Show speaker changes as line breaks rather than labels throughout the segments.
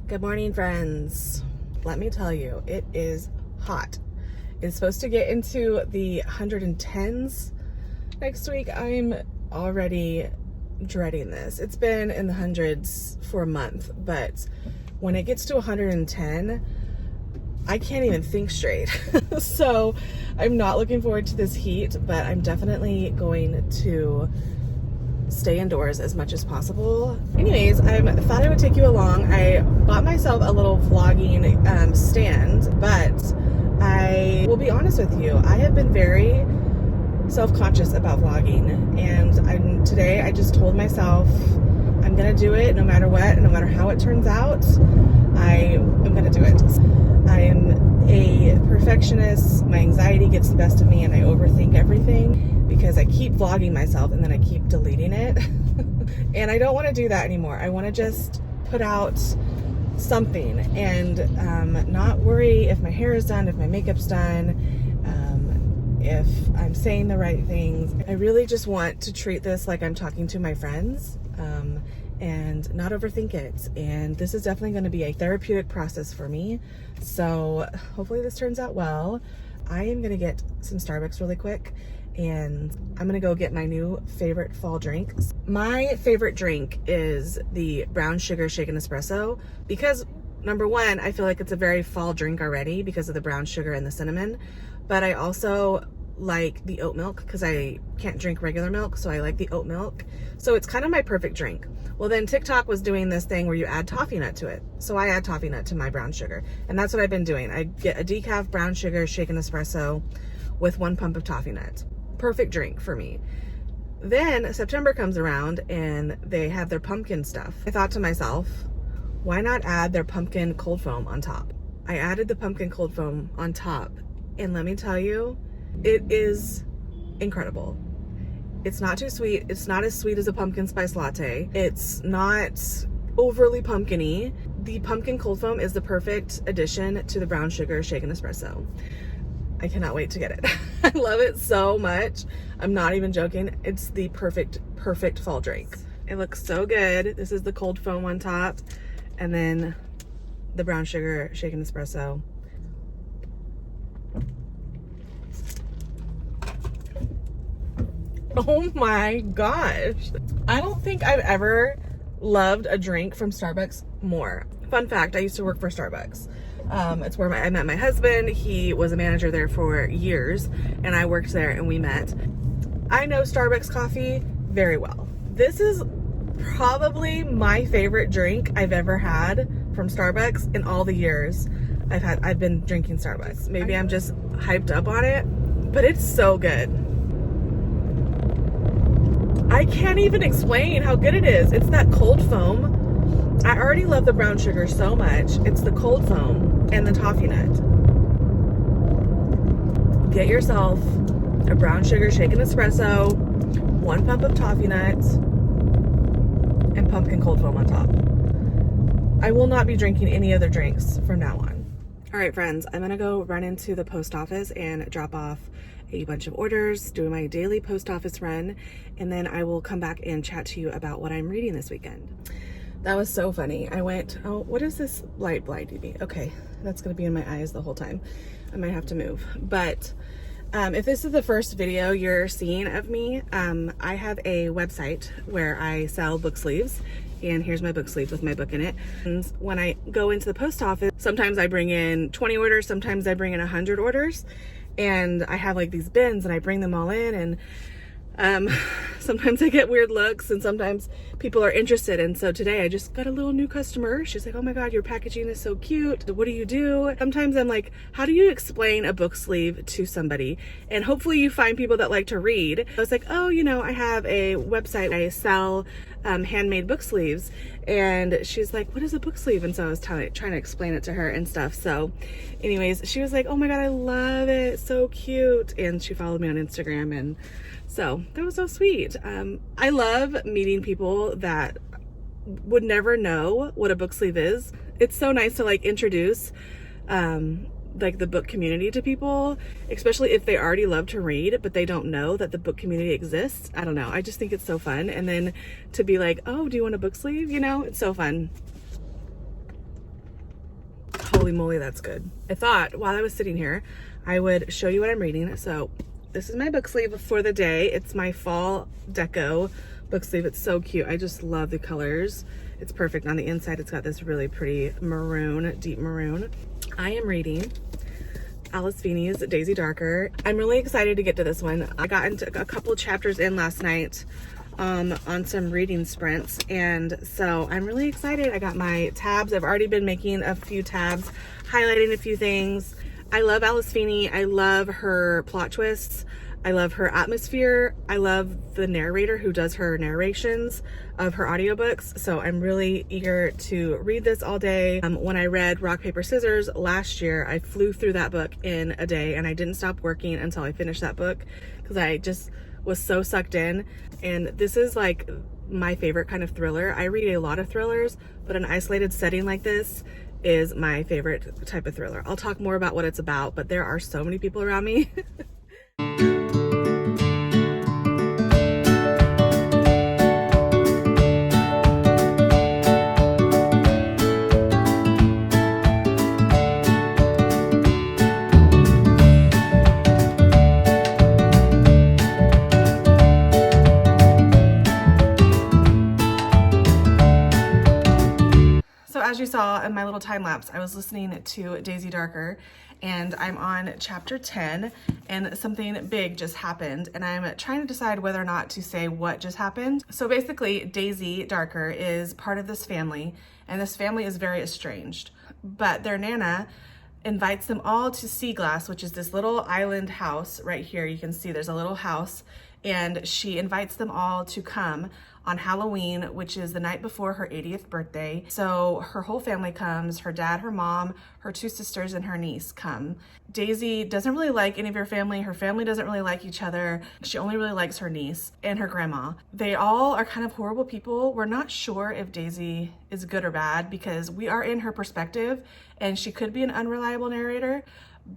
Good morning, friends. Let me tell you, it is hot. It's supposed to get into the 110s next week. I'm already dreading this. It's been in the hundreds for a month, but when it gets to 110, I can't even think straight. So I'm not looking forward to this heat, but I'm definitely going to stay indoors as much as possible. Anyways, I thought I would take you along. I bought myself a little vlogging stand, but I will be honest with you, I have been very self-conscious about vlogging, and today I just told myself I'm gonna do it no matter what, no matter how it turns out. I am gonna do it. I am a perfectionist. My anxiety gets the best of me and I overthink everything because I keep vlogging myself and then I keep deleting it. And I don't want to do that anymore. I want to just put out something and not worry if my hair is done, if my makeup's done, if I'm saying the right things. I really just want to treat this like I'm talking to my friends and not overthink it. And this is definitely going to be a therapeutic process for me. So hopefully this turns out well. I am going to get some Starbucks really quick, and I'm gonna go get my new favorite fall drink. My favorite drink is the brown sugar shaken espresso because, number one, I feel like it's a very fall drink already because of the brown sugar and the cinnamon, but I also like the oat milk because I can't drink regular milk, so I like the oat milk. So it's kind of my perfect drink. Well, then TikTok was doing this thing where you add toffee nut to it. So I add toffee nut to my brown sugar, and that's what I've been doing. I get a decaf brown sugar shaken espresso with 1 pump of toffee nut. Perfect drink for me. Then September comes around and they have their pumpkin stuff. I thought to myself, why not add their pumpkin cold foam on top? I added the pumpkin cold foam on top, and let me tell you, it is incredible. It's not too sweet. It's not as sweet as a pumpkin spice latte. It's not overly pumpkin-y. The pumpkin cold foam is the perfect addition to the brown sugar shaken espresso. I cannot wait to get it. I love it so much. I'm not even joking. It's the perfect fall drink. It looks so good. This is the cold foam on top, and then the brown sugar shaken espresso. Oh my gosh. I don't think I've ever loved a drink from Starbucks more. Fun fact, I used to work for Starbucks. It's where I met my husband. He was a manager there for years, and I worked there and we met. I know Starbucks coffee very well. This is probably my favorite drink I've ever had from Starbucks in all the years I've been drinking Starbucks. Maybe I'm just hyped up on it, but it's so good. I can't even explain how good it is. It's that cold foam. I already love the brown sugar so much. It's the cold foam and the toffee nut. Get yourself a brown sugar shaken espresso, 1 pump of toffee nuts, and pumpkin cold foam on top. I will not be drinking any other drinks from now on. All right, friends, I'm gonna go run into the post office and drop off a bunch of orders, doing my daily post office run, and then I will come back and chat to you about what I'm reading this weekend. That was so funny. I went, oh, what is this light blinding me? Okay, that's gonna be in my eyes the whole time. I might have to move. But if this is the first video you're seeing of me, I have a website where I sell book sleeves, and here's my book sleeve with my book in it. And when I go into the post office, sometimes I bring in 20 orders, sometimes I bring in 100 orders, and I have like these bins and I bring them all in, and sometimes I get weird looks and sometimes people are interested. And so today I just got a little new customer. She's like, oh my God, your packaging is so cute. What do you do? Sometimes I'm like, how do you explain a book sleeve to somebody? And hopefully you find people that like to read. I was like, oh, you know, I have a website. I sell handmade book sleeves. And she's like, what is a book sleeve? And so I was trying to explain it to her and stuff. So anyways, she was like, oh my God, I love it. So cute. And she followed me on Instagram, and so that was so sweet. I love meeting people that would never know what a book sleeve is. It's so nice to like introduce like the book community to people, especially if they already love to read, but they don't know that the book community exists. I don't know. I just think it's so fun. And then to be like, oh, do you want a book sleeve? You know, it's so fun. Holy moly, that's good. I thought while I was sitting here, I would show you what I'm reading. So this is my book sleeve for the day. It's my fall deco book sleeve. It's so cute. I just love the colors. It's perfect. On the inside, it's got this really pretty maroon, deep maroon. I am reading Alice Feeney's Daisy Darker. I'm really excited to get to this one. I got into a couple chapters in last night on some reading sprints, and so I'm really excited. I got my tabs. I've already been making a few tabs, highlighting a few things. I love Alice Feeney. I love her plot twists. I love her atmosphere. I love the narrator who does her narrations of her audiobooks. So I'm really eager to read this all day. When I read Rock, Paper, Scissors last year, I flew through that book in a day, and I didn't stop working until I finished that book because I just was so sucked in. And this is like my favorite kind of thriller. I read a lot of thrillers, but an isolated setting like this is my favorite type of thriller. I'll talk more about what it's about, but there are so many people around me. As you saw in my little time lapse, I was listening to Daisy Darker, and I'm on chapter 10, and something big just happened, and I'm trying to decide whether or not to say what just happened. So basically, Daisy Darker is part of this family, and this family is very estranged, but their Nana invites them all to Sea Glass, which is this little island house right here. You can see there's a little house, and she invites them all to come on Halloween, which is the night before her 80th birthday. So her whole family comes, her dad, her mom, her two sisters, and her niece come. Daisy doesn't really like any of her family. Her family doesn't really like each other. She only really likes her niece and her grandma. They all are kind of horrible people. We're not sure if Daisy is good or bad because we are in her perspective, and she could be an unreliable narrator,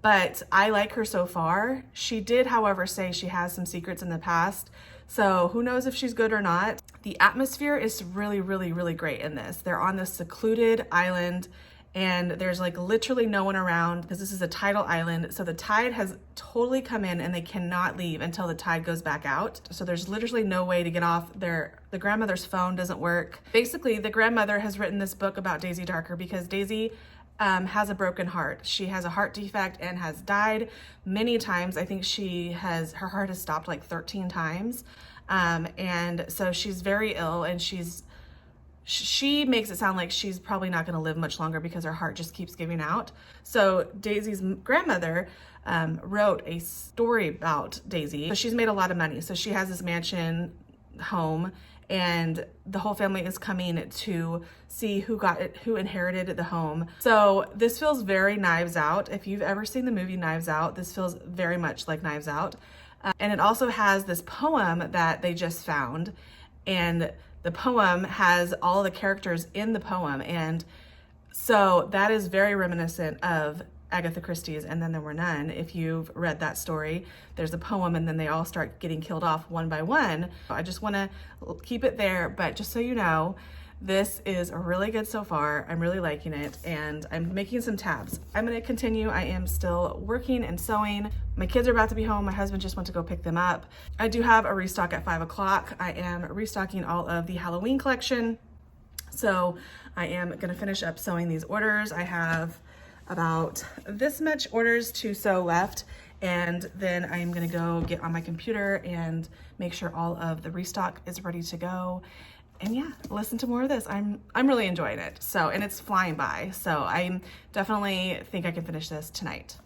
but I like her so far. She did, however, say she has some secrets in the past, so who knows if she's good or not. The atmosphere is really, really, really great in this. They're on this secluded island, and there's like literally no one around because this is a tidal island. So the tide has totally come in, and they cannot leave until the tide goes back out. So there's literally no way to get off. The grandmother's phone doesn't work. Basically, the grandmother has written this book about Daisy Darker because Daisy has a broken heart. She has a heart defect and has died many times. I think her heart has stopped like 13 times. And so she's very ill, and she makes it sound like she's probably not going to live much longer because her heart just keeps giving out. So Daisy's grandmother wrote a story about Daisy. So she's made a lot of money. So she has this mansion home, and the whole family is coming to see who inherited the home. So this feels very Knives Out. If you've ever seen the movie Knives Out, this feels very much like Knives Out. And it also has this poem that they just found, and the poem has all the characters in the poem, and so that is very reminiscent of Agatha Christie's And Then There Were None. If you've read that story, there's a poem, and then they all start getting killed off one by one. I just want to keep it there, but just so you know, this is really good so far. I'm really liking it, and I'm making some tabs. I'm going to continue. I am still working and sewing. My kids are about to be home. My husband just went to go pick them up. I do have a restock at 5 o'clock. I am restocking all of the Halloween collection. So I am going to finish up sewing these orders. I have about this much orders to sew left, and then I'm going to go get on my computer and make sure all of the restock is ready to go. And yeah, listen to more of this. I'm really enjoying it. So, and it's flying by. So I definitely think I can finish this tonight.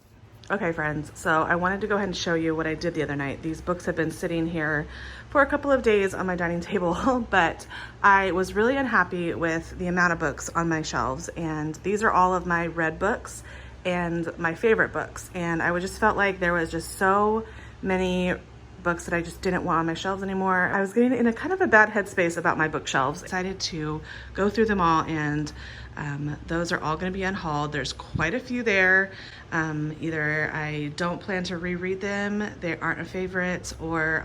Okay, friends, so I wanted to go ahead and show you what I did the other night. These books have been sitting here for a couple of days on my dining table, but I was really unhappy with the amount of books on my shelves. And these are all of my read books and my favorite books. And I just felt like there was just so many books that I just didn't want on my shelves anymore. I was getting in a kind of a bad headspace about my bookshelves. I decided to go through them all, and those are all going to be unhauled. There's quite a few there. Either I don't plan to reread them, they aren't a favorite, or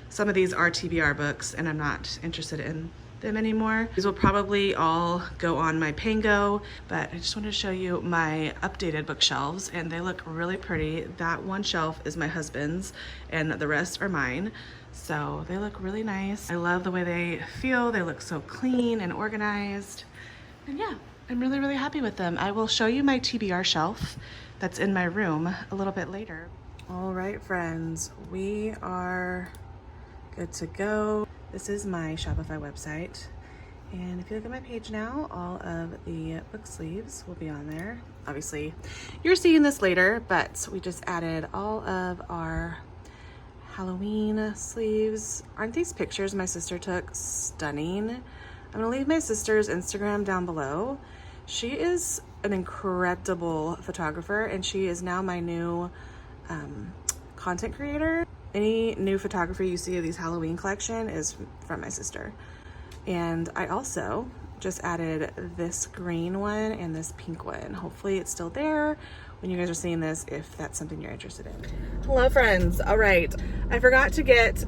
some of these are TBR books and I'm not interested in them anymore. These will probably all go on my Pango, but I just wanted to show you my updated bookshelves, and they look really pretty. That one shelf is my husband's and the rest are mine. So they look really nice. I love the way they feel. They look so clean and organized. And yeah, I'm really, really happy with them. I will show you my TBR shelf that's in my room a little bit later. All right, friends, we are good to go. This is my Shopify website. And if you look at my page now, all of the book sleeves will be on there. Obviously, you're seeing this later, but we just added all of our Halloween sleeves. Aren't these pictures my sister took stunning? I'm gonna leave my sister's Instagram down below. She is an incredible photographer, and she is now my new content creator. Any new photography you see of these Halloween collection is from my sister. And I also just added this green one and this pink one. Hopefully it's still there when you guys are seeing this, if that's something you're interested in. Hello friends. All right, I forgot to get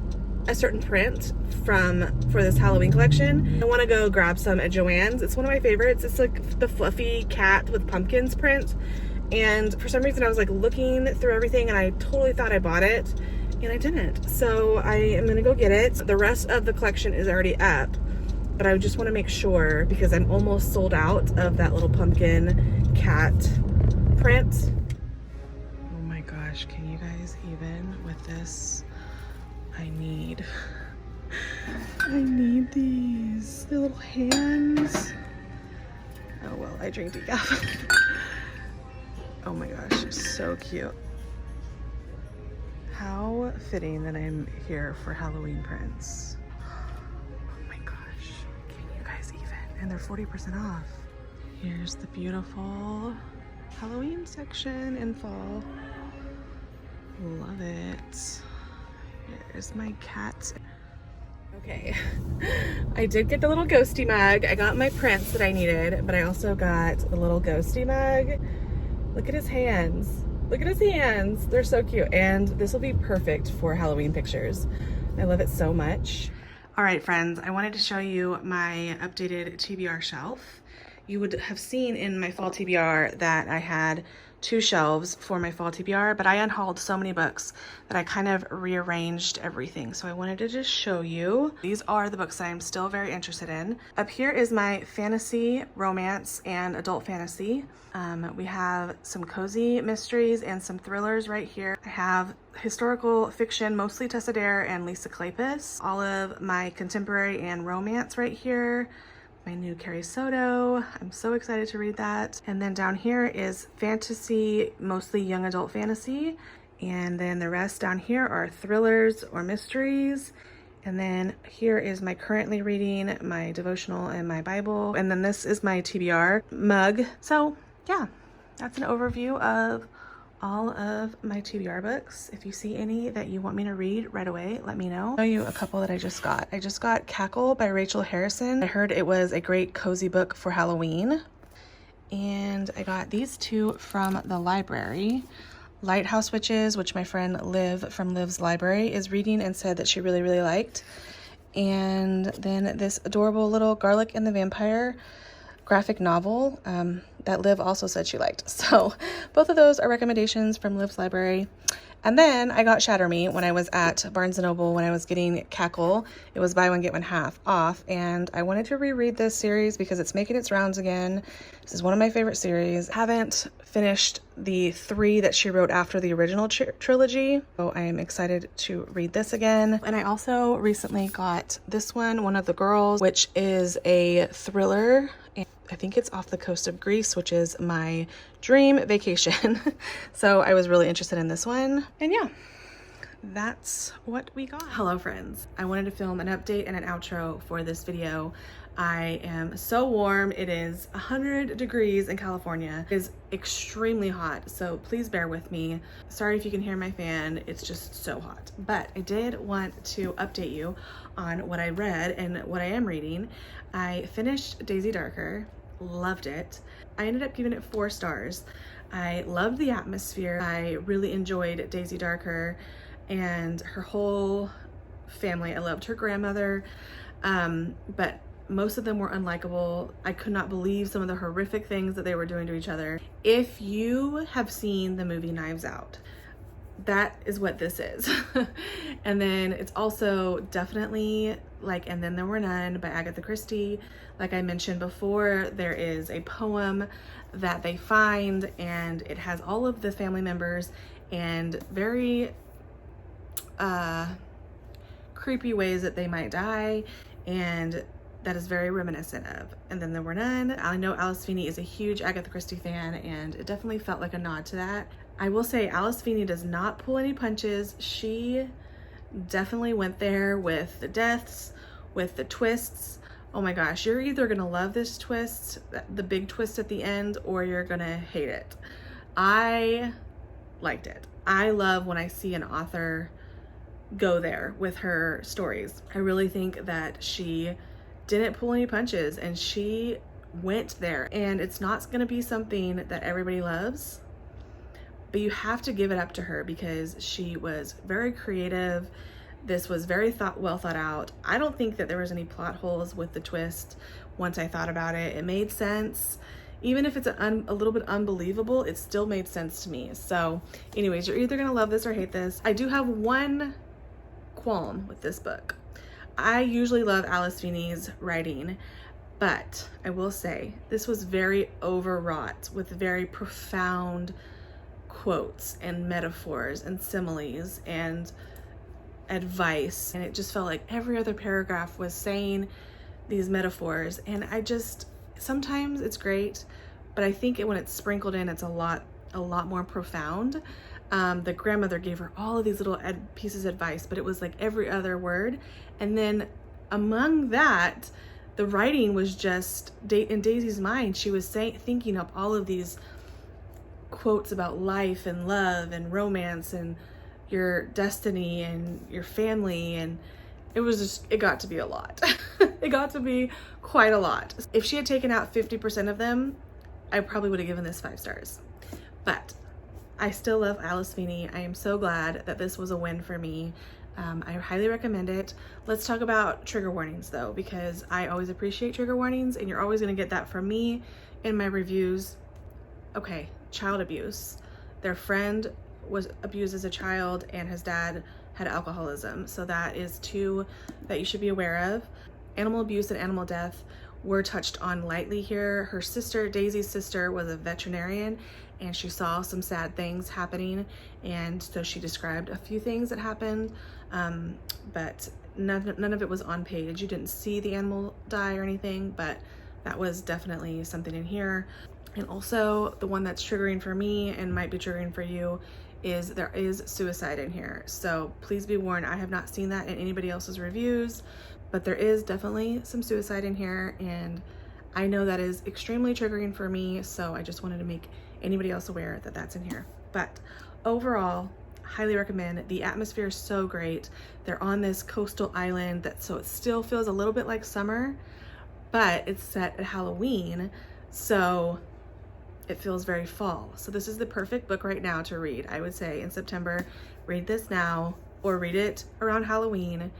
a certain print for this Halloween collection. I want to go grab some at Joann's. It's one of my favorites. It's like the fluffy cat with pumpkins print, and for some reason I was like looking through everything and I totally thought I bought it, and I didn't. So I am gonna go get it. The rest of the collection is already up, but I just want to make sure because I'm almost sold out of that little pumpkin cat print. Oh my gosh, can you guys even with this? I need these. The little hands. Oh well, I drink decaf. Oh my gosh, so cute. How fitting that I'm here for Halloween prints. Oh my gosh, can you guys even? And they're 40% off. Here's the beautiful Halloween section in fall. Love it. Here's my cat. Okay, I did get the little ghosty mug. I got my prints that I needed, but I also got the little ghosty mug. Look at his hands. Look at his hands. They're so cute. And this will be perfect for Halloween pictures. I love it so much. All right, friends, I wanted to show you my updated TBR shelf. You would have seen in my fall TBR that I had 2 shelves for my fall TBR, but I unhauled so many books that I kind of rearranged everything. So I wanted to just show you. These are the books I'm still very interested in. Up here is my fantasy, romance, and adult fantasy. We have some cozy mysteries and some thrillers right here. I have historical fiction, mostly Tessa Dare and Lisa Kleypas. All of my contemporary and romance right here. My new Carrie Soto. I'm so excited to read that. And then down here is fantasy, mostly young adult fantasy. And then the rest down here are thrillers or mysteries. And then here is my currently reading, my devotional and my Bible. And then this is my TBR mug. So yeah, that's an overview of all of my TBR books. If you see any that you want me to read right away, let me know. I'll show you a couple that I just got. I just got Cackle by Rachel Harrison. I heard it was a great cozy book for Halloween. And I got these 2 from the library. Lighthouse Witches, which my friend Liv from Liv's Library is reading and said that she really, really liked. And then this adorable little Garlic and the Vampire graphic novel that Liv also said she liked. So both of those are recommendations from Liv's Library. And then I got Shatter Me when I was at Barnes & Noble when I was getting Cackle. It was buy one, get one half off. And I wanted to reread this series because it's making its rounds again. This is one of my favorite series. Haven't finished the 3 that she wrote after the original trilogy. So I am excited to read this again. And I also recently got this one of the Girls, which is a thriller. I think it's off the coast of Greece, which is my dream vacation. So I was really interested in this one. And yeah, that's what we got. Hello friends. I wanted to film an update and an outro for this video. I am so warm. It is 100 degrees in California. It is extremely hot, so please bear with me. Sorry if you can hear my fan. It's just so hot. But I did want to update you on what I read and what I am reading. I finished Daisy Darker. Loved it. I ended up giving it 4 stars. I loved the atmosphere. I really enjoyed Daisy Darker and her whole family. I loved her grandmother, but Most of them were unlikable. I could not believe some of the horrific things that they were doing to each other. If you have seen the movie Knives Out, that is what this is. And then it's also definitely like And Then There Were None by Agatha Christie. Like I mentioned before, there is a poem that they find, and it has all of the family members and very creepy ways that they might die, and that is very reminiscent of And Then There Were None. I know Alice Feeney is a huge Agatha Christie fan, and it definitely felt like a nod to that. I will say Alice Feeney does not pull any punches. She definitely went there with the deaths, with the twists. Oh my gosh, you're either gonna love this twist, the big twist at the end, or you're gonna hate it. I liked it. I love when I see an author go there with her stories. I really think that she didn't pull any punches, and she went there. And it's not going to be something that everybody loves, but you have to give it up to her because she was very creative. This was very well thought out. I don't think that there was any plot holes with the twist. Once I thought about it, it made sense. Even if it's a little bit unbelievable, it still made sense to me. So anyways, you're either gonna love this or hate this. I do have one qualm with this book. I usually love Alice Feeney's writing, but I will say this was very overwrought with very profound quotes and metaphors and similes and advice, and it just felt like every other paragraph was saying these metaphors, and sometimes it's great, but I think when it's sprinkled in, it's a lot more profound. The grandmother gave her all of these little pieces of advice, but it was like every other word. And then among that, the writing was just, in Daisy's mind, she was thinking up all of these quotes about life and love and romance and your destiny and your family, and it got to be a lot. It got to be quite a lot. If she had taken out 50% of them, I probably would have given this 5 stars. But I still love Alice Feeney. I am so glad that this was a win for me. I highly recommend it. Let's talk about trigger warnings though, because I always appreciate trigger warnings, and you're always gonna get that from me in my reviews. Okay, child abuse. Their friend was abused as a child, and his dad had alcoholism. So that is 2 that you should be aware of. Animal abuse and animal death were touched on lightly here. Her sister, Daisy's sister, was a veterinarian, and she saw some sad things happening, and so she described a few things that happened, but none of it was on page. You didn't see the animal die or anything, but that was definitely something in here. And also the one that's triggering for me and might be triggering for you is there is suicide in here. So please be warned, I have not seen that in anybody else's reviews, but there is definitely some suicide in here, and I know that is extremely triggering for me, so I just wanted to make anybody else aware that that's in here. But overall, highly recommend. The atmosphere is so great. They're on this coastal island, so it still feels a little bit like summer, but it's set at Halloween, so it feels very fall. So this is the perfect book right now to read. I would say in September, read this now or read it around Halloween.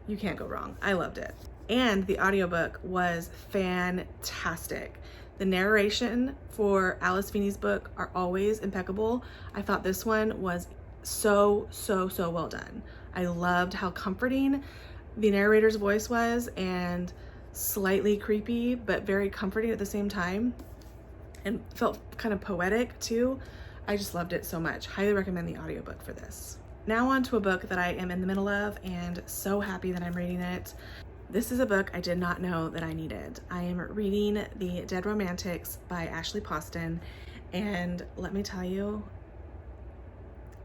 You can't go wrong. I loved it. And the audiobook was fantastic. The narration for Alice Feeney's book are always impeccable. I thought this one was so well done. I loved how comforting the narrator's voice was, and slightly creepy, but very comforting at the same time, and felt kind of poetic too. I just loved it so much. Highly recommend the audiobook for this. Now on to a book that I am in the middle of, and so happy that I'm reading it. This is a book I did not know that I needed. I am reading The Dead Romantics by Ashley Poston, and let me tell you,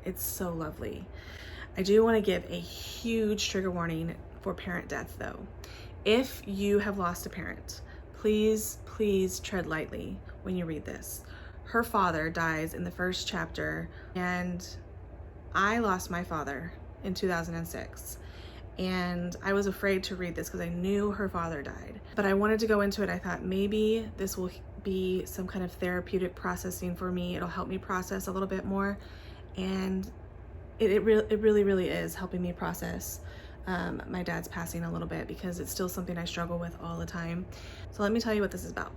it's so lovely. I do want to give a huge trigger warning for parent death though. If you have lost a parent, please tread lightly when you read this. Her father dies in the first chapter, and I lost my father in 2006. And I was afraid to read this because I knew her father died, but I wanted to go into it. I thought maybe this will be some kind of therapeutic processing for me. It'll help me process a little bit more, and it really is helping me process my dad's passing a little bit, because it's still something I struggle with all the time. So let me tell you what this is about.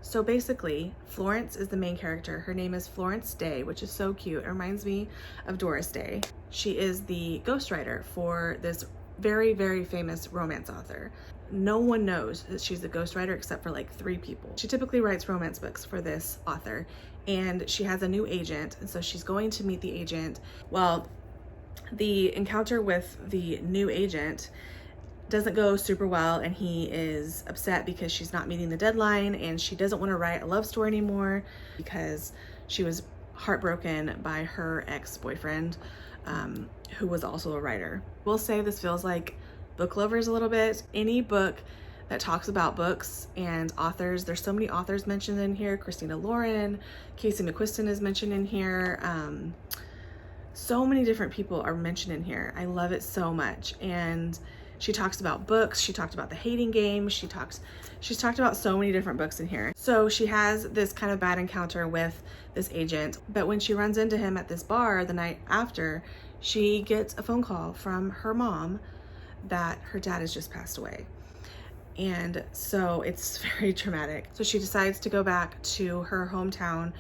So basically, Florence is the main character. Her name is Florence Day, which is so cute. It reminds me of Doris Day. She is the ghostwriter for this very, very famous romance author. No one knows that she's a ghostwriter except for like 3 people. She typically writes romance books for this author, and she has a new agent, and so she's going to meet the agent. Well, the encounter with the new agent doesn't go super well, and he is upset because she's not meeting the deadline, and she doesn't want to write a love story anymore because she was heartbroken by her ex-boyfriend, who was also a writer. We'll say this feels like book lovers a little bit. Any book that talks about books and authors, there's so many authors mentioned in here. Christina Lauren, Casey McQuiston is mentioned in here. So many different people are mentioned in here. I love it so much. And she talks about books. She talked about The Hating Game. She's talked about so many different books in here. So she has this kind of bad encounter with this agent, but when she runs into him at this bar the night after, she gets a phone call from her mom that her dad has just passed away. And so it's very traumatic. So she decides to go back to her hometown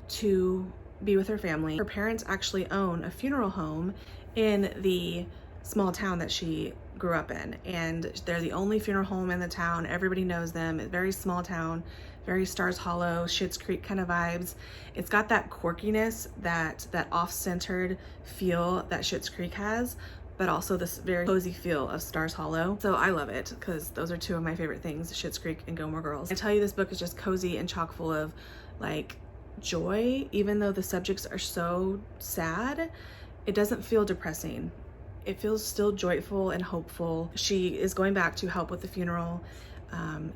to be with her family. Her parents actually own a funeral home in the small town that she grew up in, and they're the only funeral home in the town. Everybody knows them. It's a very small town, very Stars Hollow, Schitt's Creek kind of vibes. It's got that quirkiness, that off-centered feel that Schitt's Creek has, but also this very cozy feel of Stars Hollow. So I love it, because those are 2 of my favorite things, Schitt's Creek and Gilmore Girls. I tell you, this book is just cozy and chock full of like joy. Even though the subjects are so sad, it doesn't feel depressing. It feels still joyful and hopeful. She is going back to help with the funeral,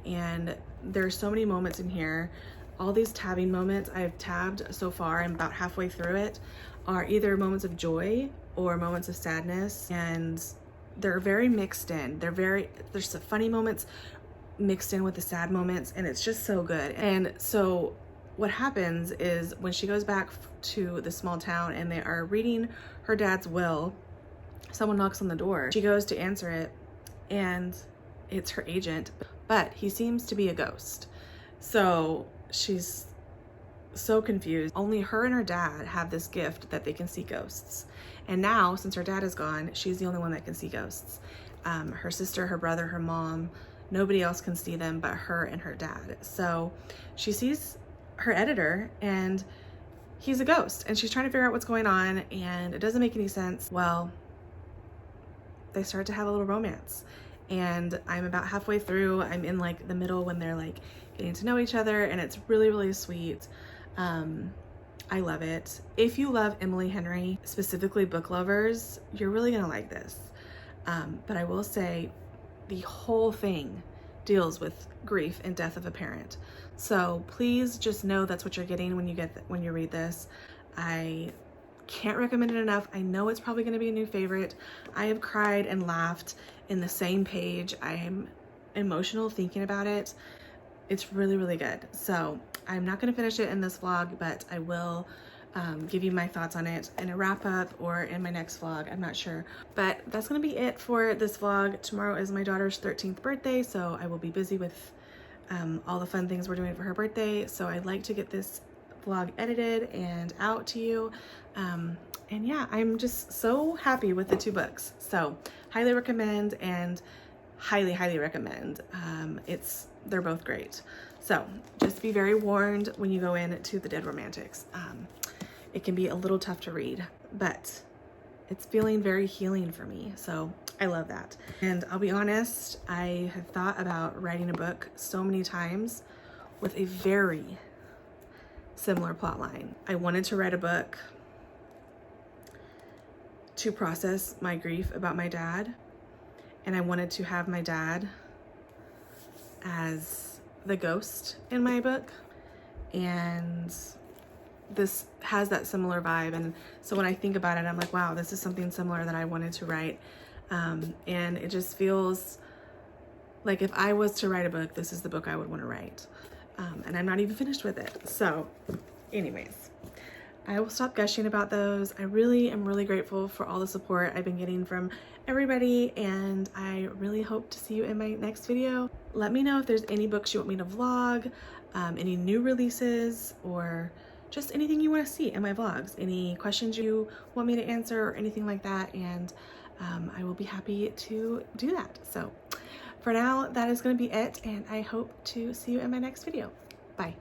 and there are so many moments in here. All these tabbing moments I've tabbed so far, and about halfway through it, are either moments of joy or moments of sadness, and they're very mixed in. There's some funny moments mixed in with the sad moments, and it's just so good. And so what happens is, when she goes back to the small town and they are reading her dad's will, someone knocks on the door. She goes to answer it, and it's her agent, but he seems to be a ghost. So she's so confused. Only her and her dad have this gift that they can see ghosts. And now, since her dad is gone, she's the only one that can see ghosts. Her sister, her brother, her mom, nobody else can see them but her and her dad. So she sees her editor, and he's a ghost, and she's trying to figure out what's going on, and it doesn't make any sense. Well, they start to have a little romance, and I'm about halfway through. I'm in like the middle when they're like getting to know each other, and it's really, really sweet. I love it. If you love Emily Henry, specifically book lovers, you're really gonna like this. But I will say, the whole thing deals with grief and death of a parent. So please just know that's what you're getting when you read this. I can't recommend it enough. I know it's probably going to be a new favorite. I have cried and laughed in the same page. I am emotional thinking about it. It's really, really good. So I'm not going to finish it in this vlog, but I will give you my thoughts on it in a wrap up or in my next vlog. I'm not sure, but that's going to be it for this vlog. Tomorrow is my daughter's 13th birthday, so I will be busy with all the fun things we're doing for her birthday. So I'd like to get this vlog edited and out to you. And yeah, I'm just so happy with the 2 books. So highly recommend, and highly, highly recommend. They're both great. So just be very warned when you go into The Dead Romantics. It can be a little tough to read, but it's feeling very healing for me. So I love that. And I'll be honest, I have thought about writing a book so many times with a very similar plot line. I wanted to write a book to process my grief about my dad, and I wanted to have my dad as the ghost in my book, and this has that similar vibe. And so when I think about it, I'm like, wow, this is something similar that I wanted to write. And it just feels like if I was to write a book, this is the book I would want to write. And I'm not even finished with it. So anyways, I will stop gushing about those. I really am really grateful for all the support I've been getting from everybody, and I really hope to see you in my next video. Let me know if there's any books you want me to vlog, any new releases, or just anything you want to see in my vlogs, any questions you want me to answer or anything like that, and I will be happy to do that. So for now, that is going to be it, and I hope to see you in my next video. Bye.